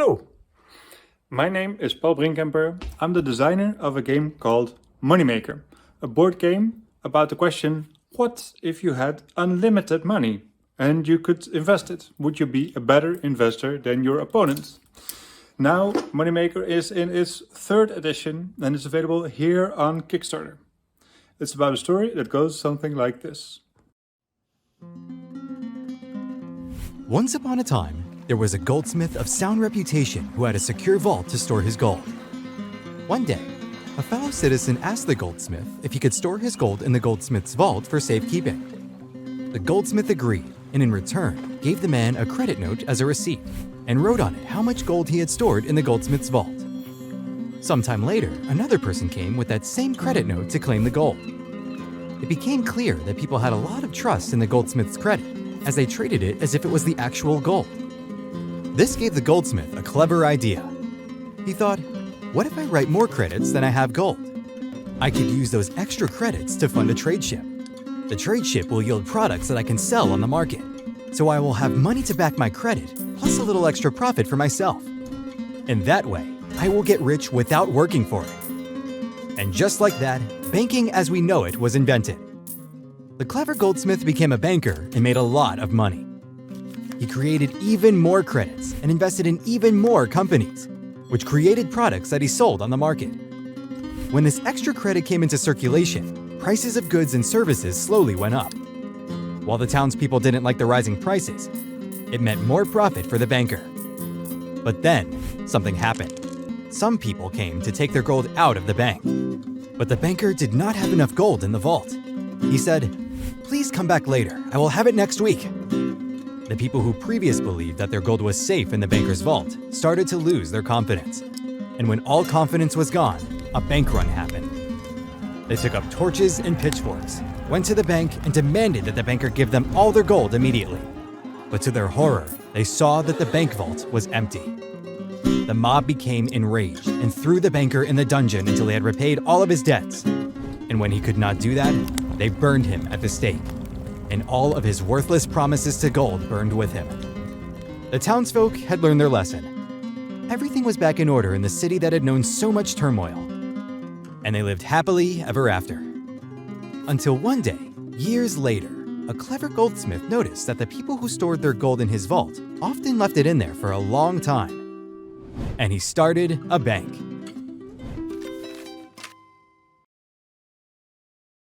Hello, my name is Paul Brinkemper. I'm the designer of a game called Moneymaker, a board game about the question, what if you had unlimited money and you could invest it? Would you be a better investor than your opponent? Now, Moneymaker is in its third edition and is available here on Kickstarter. It's about a story that goes something like this. Once upon a time, there was a goldsmith of sound reputation who had a secure vault to store his gold. One day, a fellow citizen asked the goldsmith if he could store his gold in the goldsmith's vault for safekeeping. The goldsmith agreed, and in return, gave the man a credit note as a receipt and wrote on it how much gold he had stored in the goldsmith's vault. Sometime later, another person came with that same credit note to claim the gold. It became clear that people had a lot of trust in the goldsmith's credit, as they traded it as if it was the actual gold. This gave the goldsmith a clever idea. He thought, what if I write more credits than I have gold? I could use those extra credits to fund a trade ship. The trade ship will yield products that I can sell on the market, so I will have money to back my credit, plus a little extra profit for myself. In that way, I will get rich without working for it. And just like that, banking as we know it was invented. The clever goldsmith became a banker and made a lot of money. He created even more credits and invested in even more companies, which created products that he sold on the market. When this extra credit came into circulation, prices of goods and services slowly went up. While the townspeople didn't like the rising prices, it meant more profit for the banker. But then, something happened. Some people came to take their gold out of the bank. But the banker did not have enough gold in the vault. He said, "Please come back later. I will have it next week." The people who previously believed that their gold was safe in the banker's vault started to lose their confidence. And when all confidence was gone, a bank run happened. They took up torches and pitchforks, went to the bank, and demanded that the banker give them all their gold immediately. But to their horror, they saw that the bank vault was empty. The mob became enraged and threw the banker in the dungeon until he had repaid all of his debts. And when he could not do that, they burned him at the stake. And all of his worthless promises to gold burned with him. The townsfolk had learned their lesson. Everything was back in order in the city that had known so much turmoil. And they lived happily ever after. Until one day, years later, a clever goldsmith noticed that the people who stored their gold in his vault often left it in there for a long time. And he started a bank.